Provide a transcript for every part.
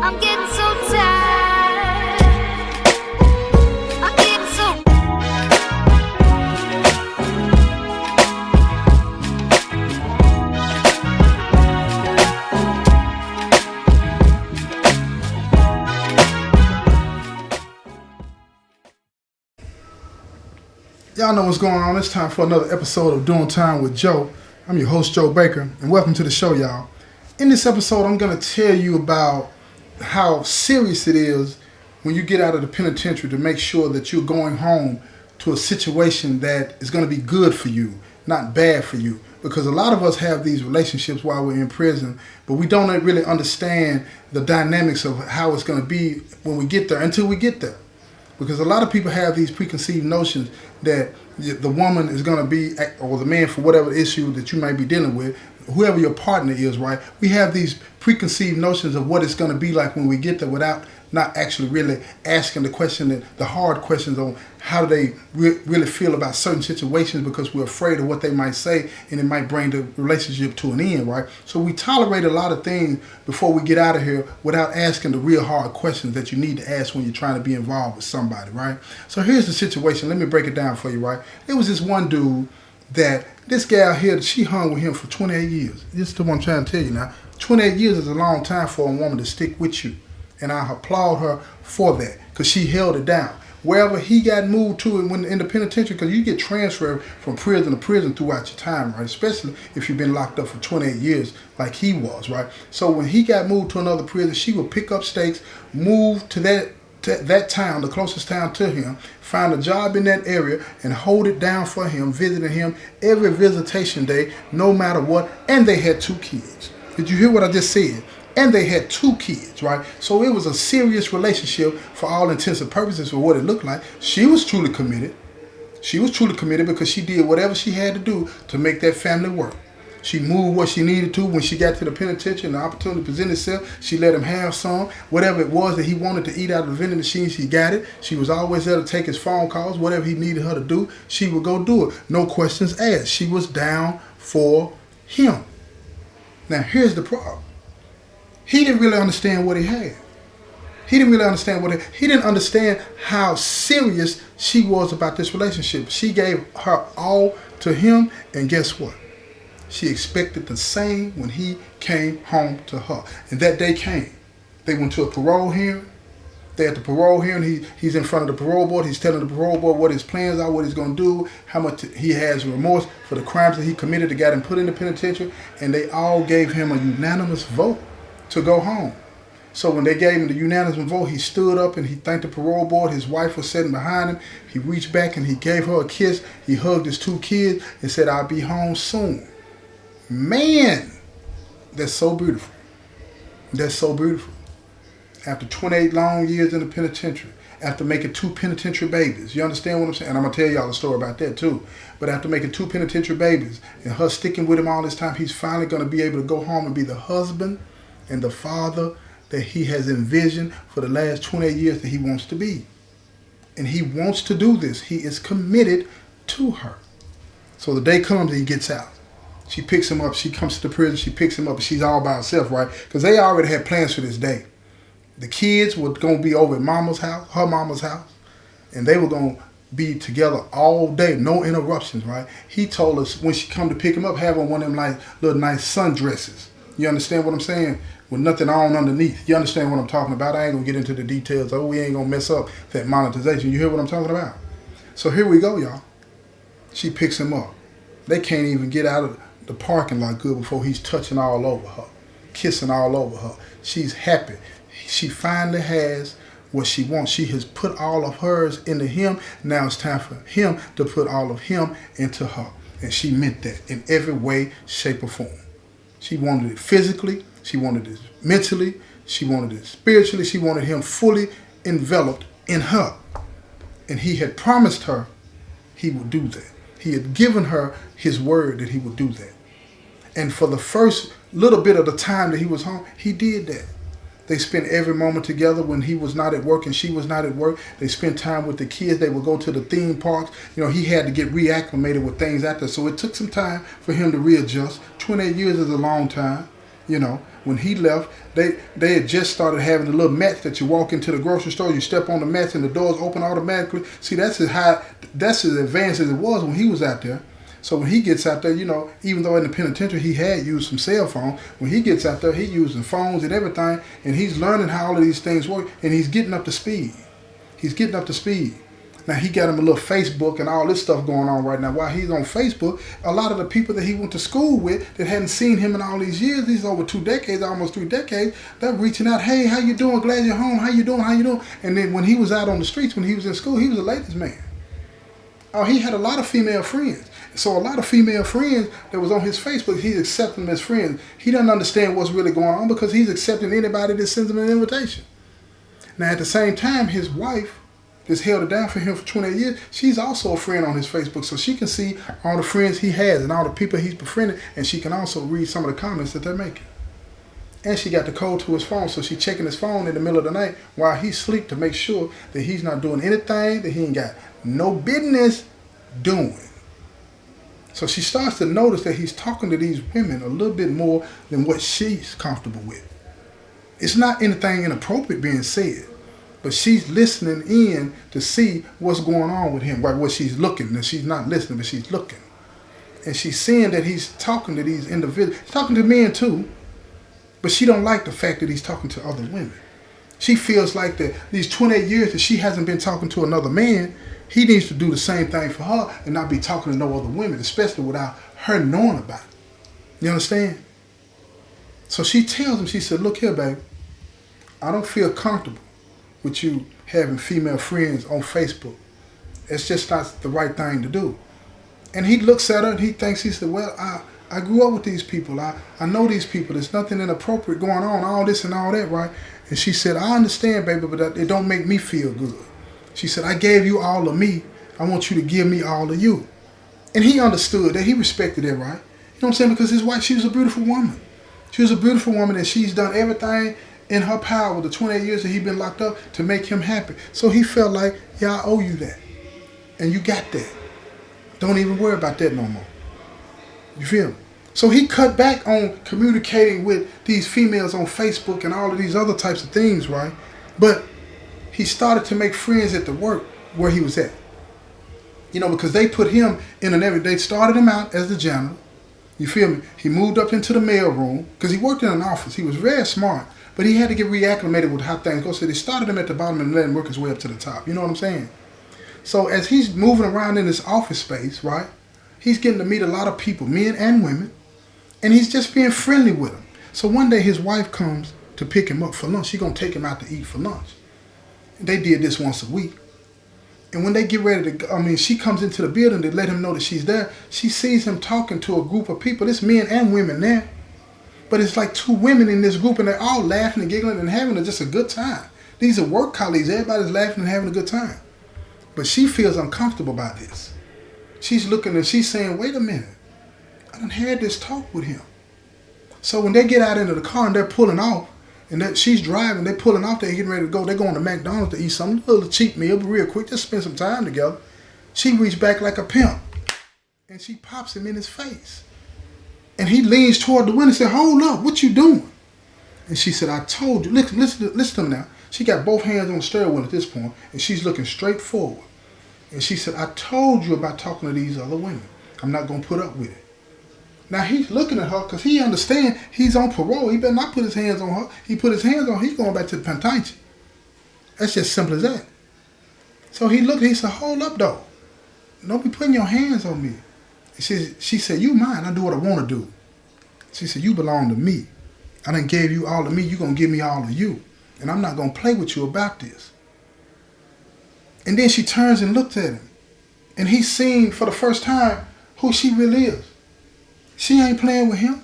I'm getting so tired. I'm getting so. Y'all know what's going on. It's time for another episode of Doing Time with Joe. I'm your host, Joe Baker, and welcome to the show, y'all. In this episode, I'm going to tell you about how serious it is when you get out of the penitentiary to make sure that you're going home to a situation that is going to be good for you, not bad for you. Because a lot of us have these relationships while we're in prison, but we don't really understand the dynamics of how it's going to be when we get there until we get there. Because a lot of people have these preconceived notions that the woman is going to be, or the man, for whatever issue that you might be dealing with, whoever your partner is, right? We have these preconceived notions of what it's going to be like when we get there without not actually really asking the hard questions on how do they really feel about certain situations, because we're afraid of what they might say and it might bring the relationship to an end, right? So we tolerate a lot of things before we get out of here without asking the real hard questions that you need to ask when you're trying to be involved with somebody, right? So here's the situation. Let me break it down for you, right? There was this one dude that this gal here, she hung with him for 28 years. This is what I'm trying to tell you now. 28 years is a long time for a woman to stick with you. And I applaud her for that, because she held it down. Wherever he got moved to when in the penitentiary, because you get transferred from prison to prison throughout your time, right? Especially if you've been locked up for 28 years like he was, right? So when he got moved to another prison, she would pick up stakes, move to that town, the closest town to him, find a job in that area, and hold it down for him, visiting him every visitation day, no matter what. And they had 2 kids. Did you hear what I just said? And they had 2 kids, right? So it was a serious relationship for all intents and purposes for what it looked like. She was truly committed. She was truly committed because she did whatever she had to do to make that family work. She moved what she needed to when she got to the penitentiary and the opportunity presented itself. She let him have some. Whatever it was that he wanted to eat out of the vending machine, she got it. She was always there to take his phone calls. Whatever he needed her to do, she would go do it. No questions asked. She was down for him. Now, here's the problem. He didn't really understand what he had. He didn't understand how serious she was about this relationship. She gave her all to him, and guess what? She expected the same when he came home to her. And that day came. They went to a parole hearing. They at the parole hearing, he's in front of the parole board. He's telling the parole board what his plans are, what he's going to do, how much he has remorse for the crimes that he committed that got him put in the penitentiary. And they all gave him a unanimous vote to go home. So when they gave him the unanimous vote, he stood up and he thanked the parole board. His wife was sitting behind him. He reached back and he gave her a kiss. He hugged his 2 kids and said, "I'll be home soon." Man, that's so beautiful. That's so beautiful. After 28 long years in the penitentiary, after making 2 penitentiary babies, you understand what I'm saying? And I'm going to tell y'all a story about that too. But after making 2 penitentiary babies and her sticking with him all this time, he's finally going to be able to go home and be the husband and the father that he has envisioned for the last 28 years that he wants to be. And he wants to do this. He is committed to her. So the day comes and he gets out. She picks him up. She comes to the prison. She picks him up. And she's all by herself, right? Because they already had plans for this day. The kids were going to be over at mama's house, her mama's house. And they were going to be together all day. No interruptions, right? He told us when she come to pick him up, have on one of them like little nice sundresses. You understand what I'm saying? With nothing on underneath. You understand what I'm talking about? I ain't going to get into the details. Oh, we ain't going to mess up that monetization. You hear what I'm talking about? So here we go, y'all. She picks him up. They can't even get out of the parking lot good before he's touching all over her, kissing all over her. She's happy. She finally has what she wants. She has put all of hers into him. Now it's time for him to put all of him into her. And she meant that in every way, shape, or form. She wanted it physically. She wanted it mentally. She wanted it spiritually. She wanted him fully enveloped in her. And he had promised her he would do that. He had given her his word that he would do that. And for the first little bit of the time that he was home, he did that. They spent every moment together when he was not at work and she was not at work. They spent time with the kids. They would go to the theme parks. You know, he had to get reacclimated with things out there. So it took some time for him to readjust. 28 years is a long time. You know, when he left, they had just started having the little mats that you walk into the grocery store, you step on the mats and the doors open automatically. See, that's as advanced as it was when he was out there. So when he gets out there, you know, even though in the penitentiary he had used some cell phones, when he gets out there, he using phones and everything, and he's learning how all of these things work, and he's getting up to speed. He's getting up to speed. Now, he got him a little Facebook and all this stuff going on right now. While he's on Facebook, a lot of the people that he went to school with that hadn't seen him in all these years, these over 2 decades, almost 3 decades, they're reaching out, hey, how you doing? Glad you're home. How you doing? How you doing? And then when he was out on the streets, when he was in school, he was a ladies' man. Oh, he had a lot of female friends. So a lot of female friends that was on his Facebook, he's accepting them as friends. He doesn't understand what's really going on because he's accepting anybody that sends him an invitation. Now, at the same time, his wife, that's held it down for him for 28 years, she's also a friend on his Facebook, so she can see all the friends he has and all the people he's befriended, and she can also read some of the comments that they're making. And she got the code to his phone, so she's checking his phone in the middle of the night while he's asleep to make sure that he's not doing anything that he ain't got no business doing. So she starts to notice that he's talking to these women a little bit more than what she's comfortable with. It's not anything inappropriate being said, but she's listening in to see what's going on with him. Right, what she's looking, and she's not listening, but she's looking. And she's seeing that he's talking to these individuals. He's talking to men too, but she don't like the fact that he's talking to other women. She feels like that these 28 years that she hasn't been talking to another man, he needs to do the same thing for her and not be talking to no other women, especially without her knowing about it. You understand? So she tells him, she said, look here, baby, I don't feel comfortable with you having female friends on Facebook. It's just not the right thing to do. And he looks at her and he thinks, he said, well, I grew up with these people. I know these people. There's nothing inappropriate going on, all this and all that, right? And she said, I understand, baby, but it don't make me feel good. She said, I gave you all of me. I want you to give me all of you. And he understood that. He respected that, right? You know what I'm saying? Because his wife, she was a beautiful woman. She was a beautiful woman, and she's done everything in her power the 28 years that he's been locked up to make him happy. So he felt like, yeah, I owe you that. And you got that. Don't even worry about that no more. You feel me? So he cut back on communicating with these females on Facebook and all of these other types of things, right? But he started to make friends at the work where he was at. You know, because they put him in they started him out as the janitor. You feel me? He moved up into the mail room because he worked in an office. He was very smart, but he had to get reacclimated with how things go. So they started him at the bottom and let him work his way up to the top. You know what I'm saying? So as he's moving around in this office space, right, he's getting to meet a lot of people, men and women, and he's just being friendly with them. So one day his wife comes to pick him up for lunch. She's going to take him out to eat for lunch. They did this once a week. And when they get ready to go, she comes into the building to let him know that she's there. She sees him talking to a group of people. It's men and women there. But it's like 2 women in this group, and they're all laughing and giggling and having just a good time. These are work colleagues. Everybody's laughing and having a good time. But she feels uncomfortable about this. She's looking and she's saying, wait a minute. I done had this talk with him. So when they get out into the car and they're pulling off, and she's driving, they're pulling off, they're getting ready to go. They're going to McDonald's to eat some little cheap meal, but real quick, just spend some time together. She reached back like a pimp, and she pops him in his face. And he leans toward the window and said, hold up, what you doing? And she said, I told you. Listen to him now. She got both hands on the steering wheel at this point, and she's looking straight forward. And she said, I told you about talking to these other women. I'm not going to put up with it. Now he's looking at her because he understands he's on parole. He better not put his hands on her. He put his hands on her, he's going back to the penitentiary. That's just simple as that. So he looked, he said, hold up though. Don't be putting your hands on me. She said, you mine, I do what I want to do. She said, you belong to me. I done gave you all of me, you going to give me all of you. And I'm not going to play with you about this. And then she turns and looks at him. And he's seen for the first time who she really is. She ain't playing with him.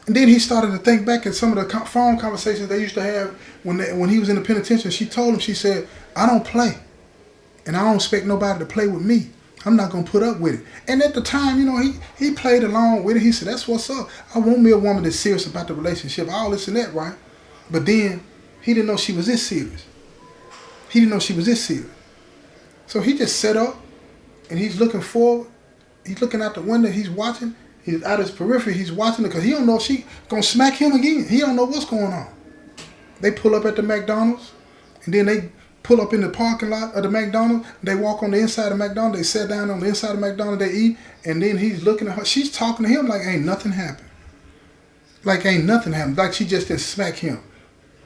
And then he started to think back at some of the phone conversations they used to have when he was in the penitentiary. She told him, she said, I don't play. And I don't expect nobody to play with me. I'm not going to put up with it. And at the time, you know, he played along with it. He said, that's what's up. I want me a woman that's serious about the relationship, all this and that, right? But then he didn't know she was this serious. He didn't know she was this serious. So he just set up and he's looking forward. He's looking out the window. He's watching. He's out his periphery. He's watching it because he don't know if she gonna smack him again. He don't know what's going on. They pull up at the McDonald's, and then they pull up in the parking lot of the McDonald's. They walk on the inside of McDonald's. They sit down on the inside of McDonald's. They eat, and then he's looking at her. She's talking to him like ain't nothing happened. Like ain't nothing happened. Like she just didn't smack him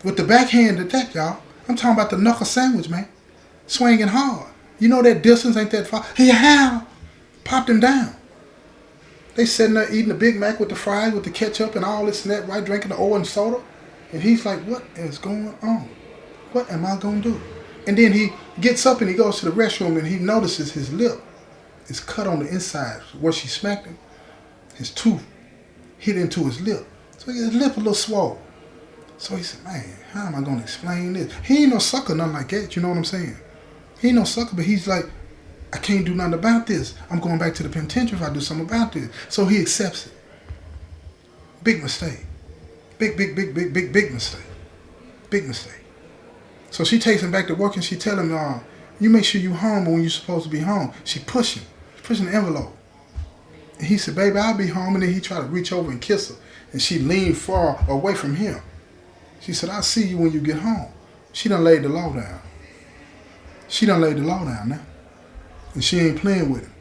with the backhand at that, y'all. I'm talking about the knuckle sandwich, man, swinging hard. You know that distance ain't that far. Hey, how? Popped him down. They sitting there eating the Big Mac with the fries, with the ketchup and all this and that, right? Drinking the orange soda. And he's like, what is going on? What am I going to do? And then he gets up and he goes to the restroom and he notices his lip is cut on the inside where she smacked him. His tooth hit into his lip. So his lip a little swole. So he said, man, how am I going to explain this? He ain't no sucker, nothing like that. You know what I'm saying? He ain't no sucker, but he's like, I can't do nothing about this. I'm going back to the penitentiary if I do something about this. So he accepts it. Big mistake. Big mistake. Big mistake. So she takes him back to work and she tell him, you make sure you home when you're supposed to be home. She pushing the envelope. And he said, baby, I'll be home. And then he tried to reach over and kiss her. And she leaned far away from him. She said, I'll see you when you get home. She done laid the law down. She done laid the law down now. And she ain't playing with him.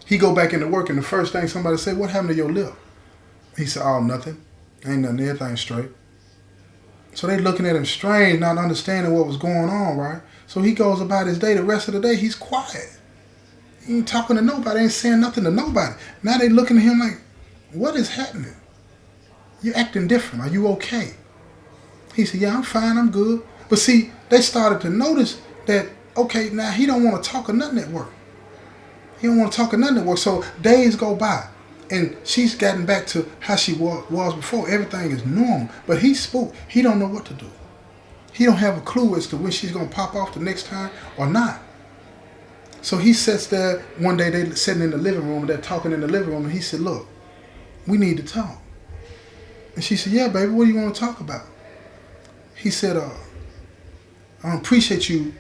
He go back into work and the first thing somebody said, what happened to your lip? He said, oh, nothing. Ain't nothing, everything's straight. So they looking at him strange, not understanding what was going on, right? So he goes about his day. The rest of the day, he's quiet. He ain't talking to nobody, ain't saying nothing to nobody. Now they looking at him like, what is happening? You're acting different. Are you okay? He said, yeah, I'm fine, I'm good. But see, they started to notice that, okay, now he don't want to talk or nothing at work. He don't want to talk or nothing at work. So days go by. And she's gotten back to how she was before. Everything is normal. But he spooked. He don't know what to do. He don't have a clue as to when she's going to pop off the next time or not. So he sits there. One day they sitting in the living room. They're talking in the living room. And he said, look, we need to talk. And she said, yeah, baby, what do you want to talk about? He said, I appreciate you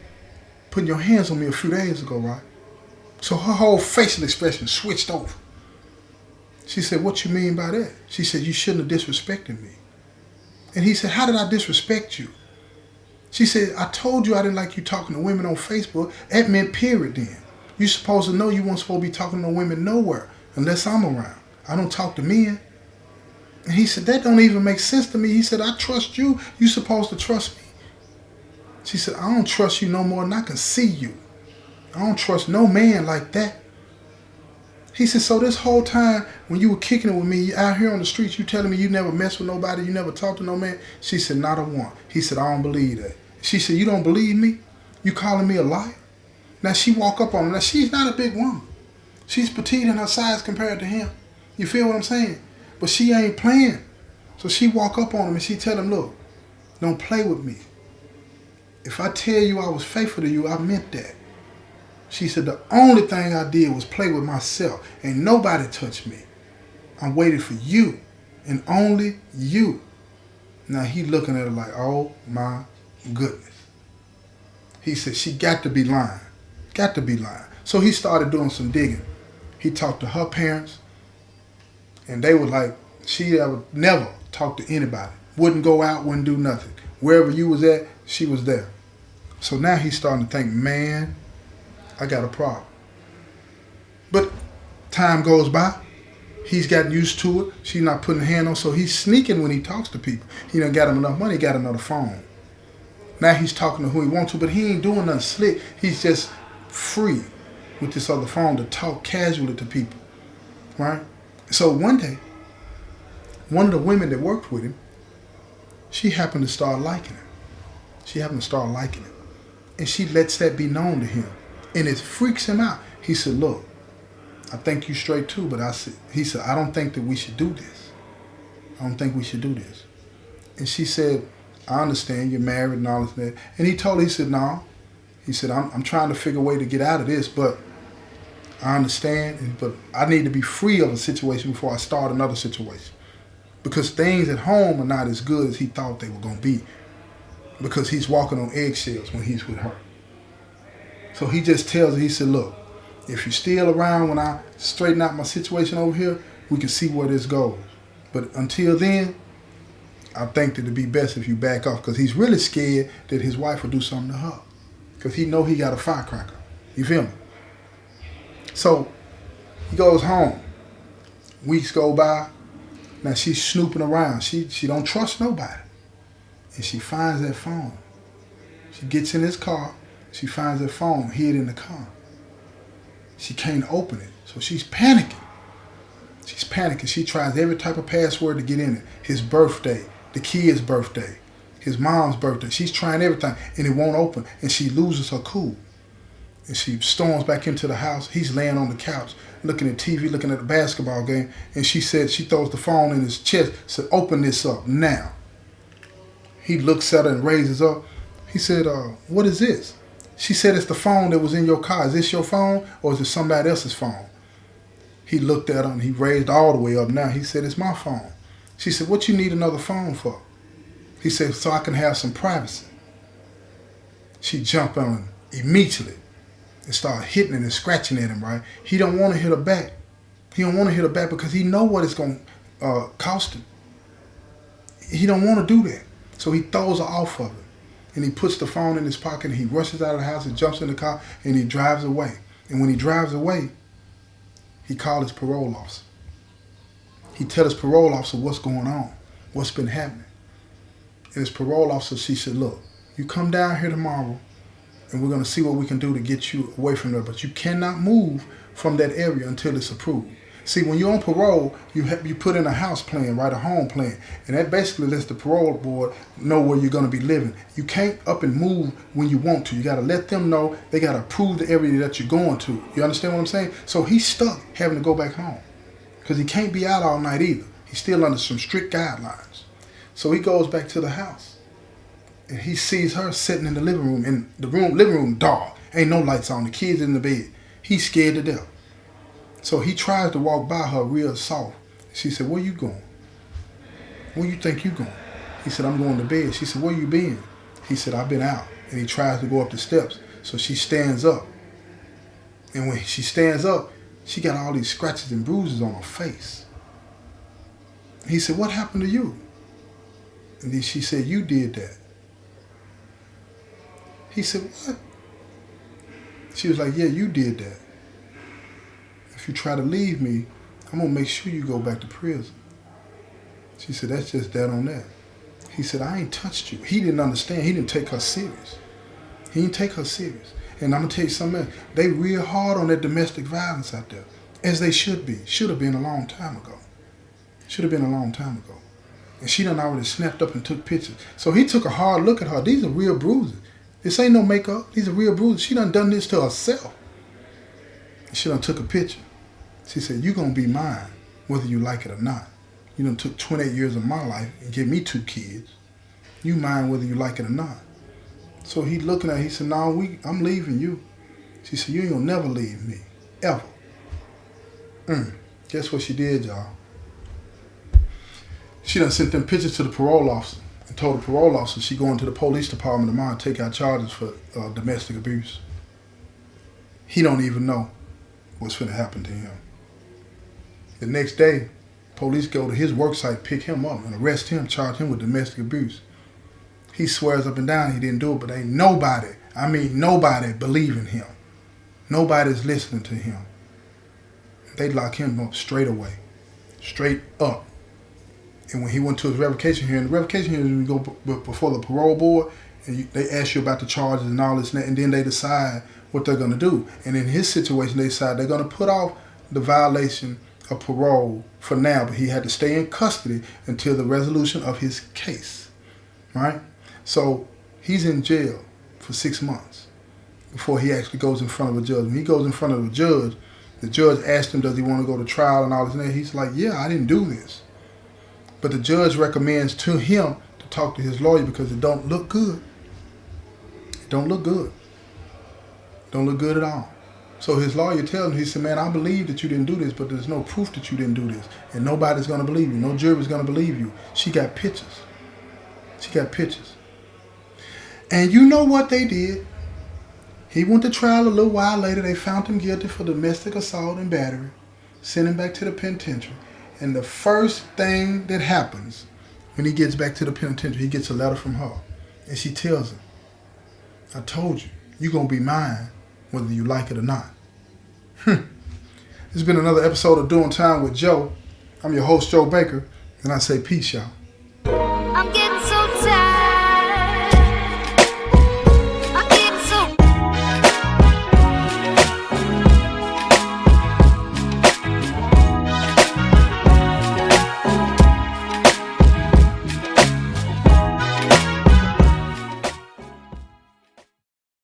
putting your hands on me a few days ago, right? So her whole facial expression switched over. She said, what you mean by that? She said, you shouldn't have disrespected me. And he said, how did I disrespect you? She said, I told you I didn't like you talking to women on Facebook. That meant period then. You supposed to know you weren't supposed to be talking to women nowhere unless I'm around. I don't talk to men. And he said, that don't even make sense to me. He said, I trust you. You supposed to trust me. She said, I don't trust you no more than I can see you. I don't trust no man like that. He said, so this whole time when you were kicking it with me, you out here on the streets, you telling me you never mess with nobody, you never talk to no man? She said, not a one. He said, I don't believe that. She said, you don't believe me? You calling me a liar? Now she walk up on him. Now she's not a big woman. She's petite in her size compared to him. You feel what I'm saying? But she ain't playing. So she walk up on him and she tell him, look, don't play with me. If I tell you I was faithful to you, I meant that. She said, the only thing I did was play with myself. Ain't nobody touched me. I'm waiting for you and only you. Now he looking at her like, oh my goodness. He said, she got to be lying. Got to be lying. So he started doing some digging. He talked to her parents and they were like, she would never talk to anybody. Wouldn't go out, wouldn't do nothing. Wherever you was at, she was there. So now he's starting to think, man, I got a problem. But time goes by. He's gotten used to it. She's not putting a hand on. So he's sneaking when he talks to people. He done got him enough money, got another phone. Now he's talking to who he wants to, but he ain't doing nothing slick. He's just free with this other phone to talk casually to people. Right? So one day, one of the women that worked with him, she happened to start liking him. She happened to start liking him. And she lets that be known to him. And it freaks him out. He said, look, I think you straight too, but he said, I don't think that we should do this. I don't think we should do this. And she said, I understand you're married and all of that. And he told her, he said, no. He said, I'm trying to figure a way to get out of this, but I understand, but I need to be free of a situation before I start another situation. Because things at home are not as good as he thought they were going to be. Because he's walking on eggshells when he's with her. So he just tells her, he said, look, if you're still around when I straighten out my situation over here, we can see where this goes. But until then, I think that it'd be best if you back off, because he's really scared that his wife will do something to her, because he know he got a firecracker. You feel me? So he goes home. Weeks go by. Now she's snooping around. She don't trust nobody. And she finds that phone. She gets in his car. She finds that phone hid in the car. She can't open it. So she's panicking. She's panicking. She tries every type of password to get in it. His birthday, the kid's birthday, his mom's birthday. She's trying everything and it won't open. And she loses her cool. And she storms back into the house. He's laying on the couch, looking at TV, looking at the basketball game. And she said, she throws the phone in his chest, said, open this up now. He looks at her and raises up. He said, what is this? She said, it's the phone that was in your car. Is this your phone or is it somebody else's phone? He looked at her and he raised all the way up now. He said, it's my phone. She said, what you need another phone for? He said, so I can have some privacy. She jumped on him immediately and started hitting him and scratching at him, right? He don't want to hit her back. He don't want to hit her back because he know what it's going to cost him. He don't want to do that. So he throws her off of him. And he puts the phone in his pocket and he rushes out of the house and jumps in the car and he drives away. And when he drives away, he called his parole officer. He tell his parole officer what's going on, what's been happening. And his parole officer, she said, look, you come down here tomorrow and we're going to see what we can do to get you away from there. But you cannot move from that area until it's approved. See, when you're on parole, you put in a house plan, right, a home plan. And that basically lets the parole board know where you're going to be living. You can't up and move when you want to. You got to let them know. They got to approve the area that you're going to. You understand what I'm saying? So he's stuck having to go back home because he can't be out all night either. He's still under some strict guidelines. So he goes back to the house. And he sees her sitting in the living room. And the living room dark. Ain't no lights on. The kids in the bed. He's scared to death. So he tries to walk by her real soft. She said, where you going? Where you think you going? He said, I'm going to bed. She said, where you been? He said, I've been out. And he tries to go up the steps. So she stands up. And when she stands up, she got all these scratches and bruises on her face. He said, what happened to you? And then she said, you did that. He said, what? She was like, yeah, you did that. If you try to leave me, I'm going to make sure you go back to prison. She said, that's just that on that. He said, I ain't touched you. He didn't understand. He didn't take her serious. He didn't take her serious. And I'm going to tell you something else. They real hard on that domestic violence out there, as they should be. Should have been a long time ago. Should have been a long time ago. And she done already snapped up and took pictures. So he took a hard look at her. These are real bruises. This ain't no makeup. These are real bruises. She done this to herself. She done took a picture. She said, you going to be mine, whether you like it or not. You done took 28 years of my life and give me 2 kids. You mine whether you like it or not. So he looking at her, he said, no, I'm leaving you. She said, you ain't going to never leave me, ever. Guess what she did, y'all? She done sent them pictures to the parole officer and told the parole officer she going to the police department tomorrow and take out charges for domestic abuse. He don't even know what's going to happen to him. The next day, police go to his work site, pick him up, and arrest him, charge him with domestic abuse. He swears up and down he didn't do it, but ain't nobody, I mean nobody, believing him. Nobody's listening to him. They lock him up straight away. Straight up. And when he went to his revocation hearing, the revocation hearing is when you go before the parole board, and they ask you about the charges and all this, and then they decide what they're going to do. And in his situation, they decide they're going to put off the violation of parole for now, but he had to stay in custody until the resolution of his case, right? So he's in jail for 6 months before he actually goes in front of a judge. When he goes in front of a judge, the judge asked him, does he want to go to trial and all this and that? He's like, yeah, I didn't do this. But the judge recommends to him to talk to his lawyer because it don't look good. It don't look good. Don't look good at all. So his lawyer tells him, he said, man, I believe that you didn't do this, but there's no proof that you didn't do this. And nobody's going to believe you. No jury's going to believe you. She got pictures. She got pictures. And you know what they did? He went to trial a little while later. They found him guilty for domestic assault and battery. send him back to the penitentiary. And the first thing that happens when he gets back to the penitentiary, he gets a letter from her. And she tells him, I told you, you're going to be mine whether you like it or not. This has been another episode of Doing Time with Joe. I'm your host, Joe Baker, and I say peace, y'all.